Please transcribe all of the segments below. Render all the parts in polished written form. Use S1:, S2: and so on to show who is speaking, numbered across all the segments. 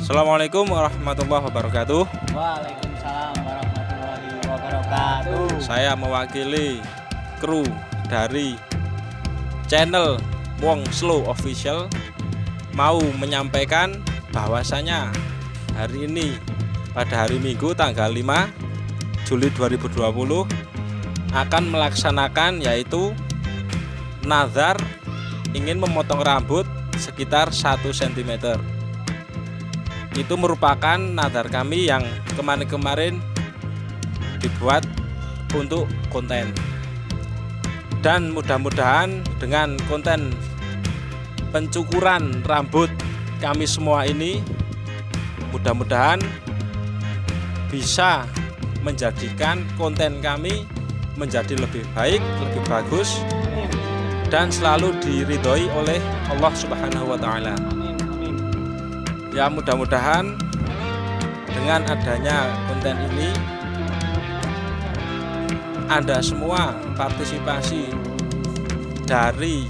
S1: Assalamualaikum warahmatullahi wabarakatuh.
S2: Waalaikumsalam warahmatullahi wabarakatuh.
S1: Saya mewakili kru dari channel Wong Slow Official mau menyampaikan bahwasanya hari ini pada hari Minggu tanggal 5 Juli 2020 akan melaksanakan yaitu nazar ingin memotong rambut sekitar 1 cm. Itu merupakan nazar kami yang kemarin-kemarin dibuat untuk konten. Dan mudah-mudahan dengan konten pencukuran rambut kami semua ini mudah-mudahan bisa menjadikan konten kami menjadi lebih baik, lebih bagus dan selalu diridhoi oleh Allah Subhanahu wa taala. Ya, mudah-mudahan dengan adanya konten ini Anda semua partisipasi dari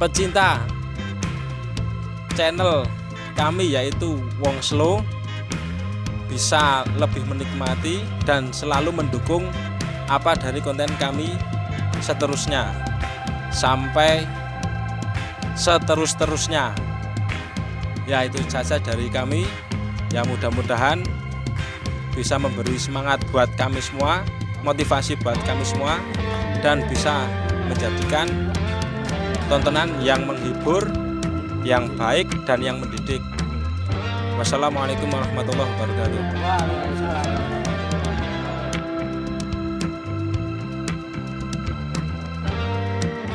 S1: pecinta channel kami yaitu Wong Slow bisa lebih menikmati dan selalu mendukung apa dari konten kami seterusnya sampai seterus-terusnya. Ya, itu saja dari kami. Ya, mudah-mudahan bisa memberi semangat buat kami semua, motivasi buat kami semua, dan bisa menjadikan tontonan yang menghibur, yang baik dan yang mendidik. Wassalamualaikum warahmatullahi wabarakatuh.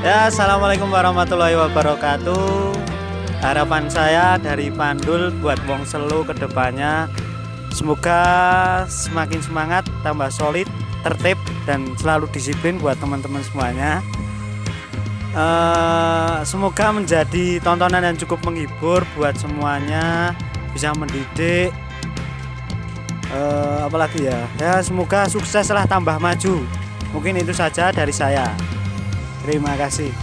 S2: Ya, assalamualaikum warahmatullahi wabarakatuh. Harapan saya dari Pandul buat Wong Slow kedepannya, semoga semakin semangat, tambah solid, tertib, dan selalu disiplin buat teman-teman semuanya. Semoga menjadi tontonan yang cukup menghibur buat semuanya, bisa mendidik. Apalagi ya semoga sukses lah, tambah maju. Mungkin itu saja dari saya. Terima kasih.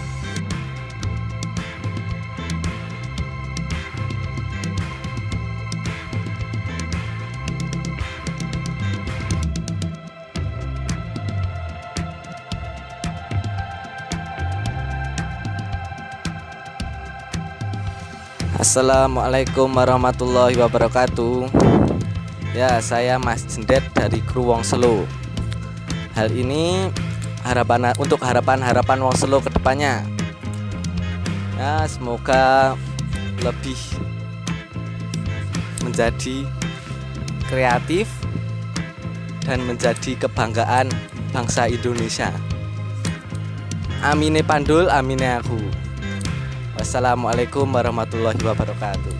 S3: Assalamualaikum warahmatullahi wabarakatuh. Ya, saya Mas Jendet dari kru Wong Slow. Hal ini untuk harapan Wong Slow ke depannya. Ya, semoga lebih menjadi kreatif dan menjadi kebanggaan bangsa Indonesia. Amine Pandul, amine aku. Wassalamualaikum warahmatullahi wabarakatuh.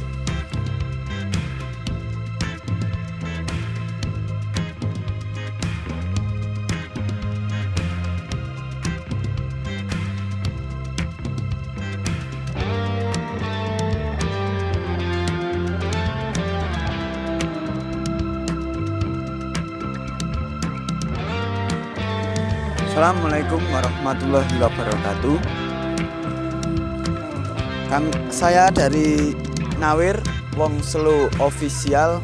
S4: Assalamualaikum warahmatullahi wabarakatuh. Saya dari Nawir Wong Slow Official.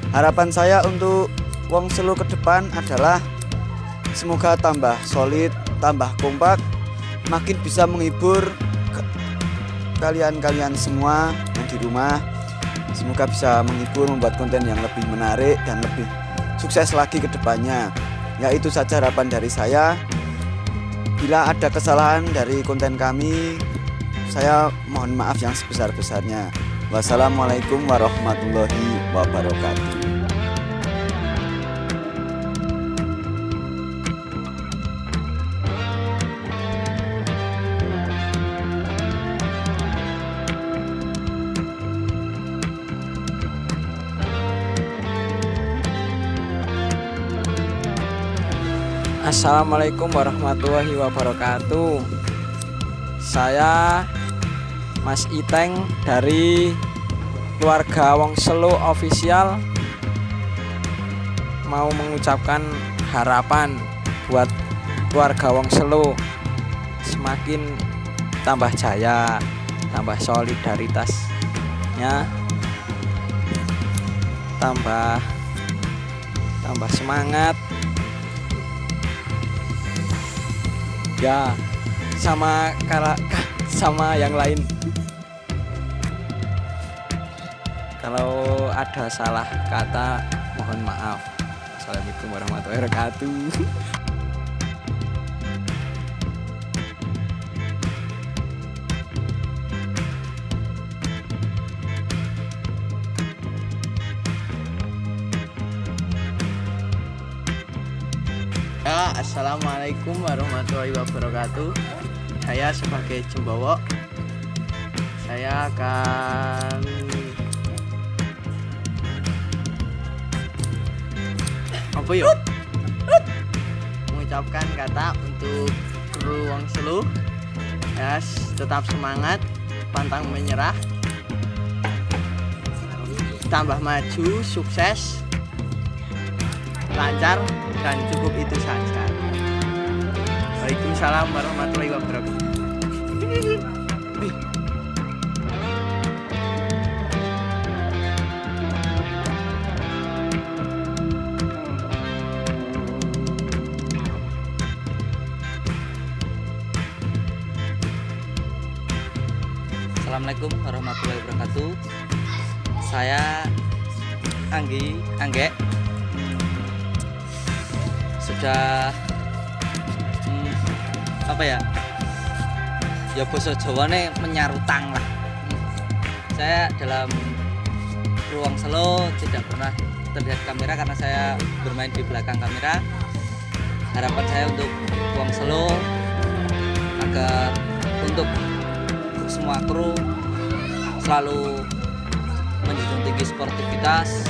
S4: Harapan saya untuk Wong Slow ke depan adalah semoga tambah solid, tambah kompak, makin bisa menghibur kalian semua yang di rumah. Semoga bisa menghibur, membuat konten yang lebih menarik dan lebih sukses lagi ke depannya. Ya, itu saja harapan dari saya. Bila ada kesalahan dari konten kami, saya mohon maaf yang sebesar-besarnya. Wassalamualaikum warahmatullahi wabarakatuh.
S3: Assalamualaikum warahmatullahi wabarakatuh. Saya Mas Iteng dari keluarga Wong Slow Official mau mengucapkan harapan buat keluarga Wong Slow semakin tambah jaya, tambah solidaritasnya, tambah semangat ya, sama yang lain. Kalau ada salah kata mohon maaf. Assalamualaikum warahmatullahi wabarakatuh.
S5: Ya, assalamualaikum warahmatullahi wabarakatuh. Saya sebagai Jembowo, saya akan mengucapkan kata untuk kru Wongselu. Ya, tetap semangat, pantang menyerah, tambah maju, sukses, lancar, dan cukup itu saja. Waalaikumsalam warahmatullahi wabarakatuh.
S6: Assalamualaikum warahmatullahi wabarakatuh. Saya Angge sudah ya basa Jawane menyarutang lah. Saya dalam ruang selo tidak pernah terlihat kamera karena saya bermain di belakang kamera. Harapan saya untuk ruang selo agar untuk semua kru selalu menjunjung tinggi sportivitas,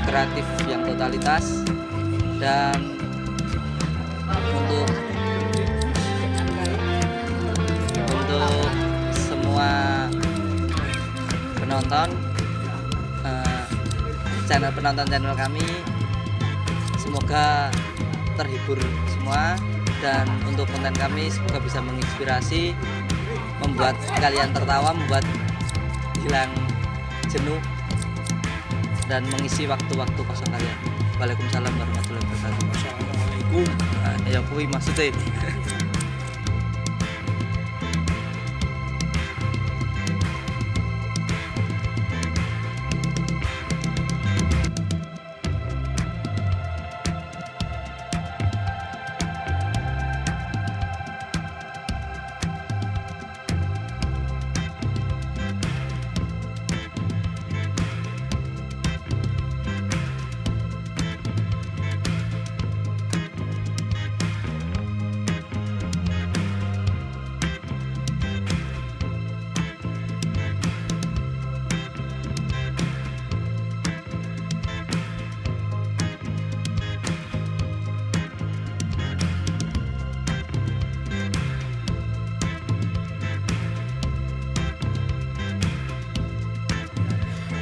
S6: kreatif yang totalitas, dan untuk semua penonton channel kami, semoga terhibur semua, dan untuk konten kami semoga bisa menginspirasi, membuat kalian tertawa, membuat hilang jenuh, dan mengisi waktu-waktu kosong kalian. Waalaikumsalam warahmatullahi wabarakatuh.
S1: Assalamualaikum.
S6: Ya kuwi maksudnya.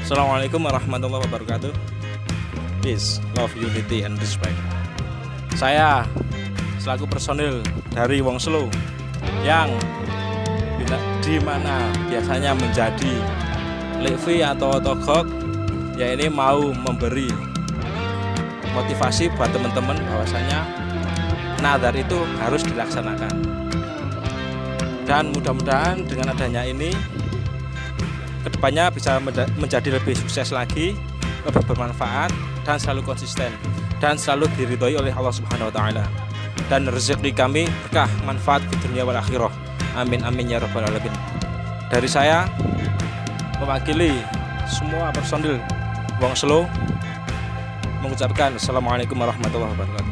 S1: Assalamualaikum warahmatullahi wabarakatuh. Peace, love, unity, and respect. Saya selaku personil dari Wongselu yang di mana biasanya menjadi Levi atau Otogok, ya ini mau memberi motivasi buat teman-teman bahwasanya nazar itu harus dilaksanakan. Dan mudah-mudahan dengan adanya ini kedepannya bisa menjadi lebih sukses lagi, lebih bermanfaat, dan selalu konsisten, dan selalu diridhoi oleh Allah Subhanahu Wa Taala. Dan rezeki kami berkah, manfaat di dunia wal akhirah. Amin amin ya rabbal alamin. Dari saya mewakili semua personil Wongselu mengucapkan Assalamualaikum warahmatullahi wabarakatuh.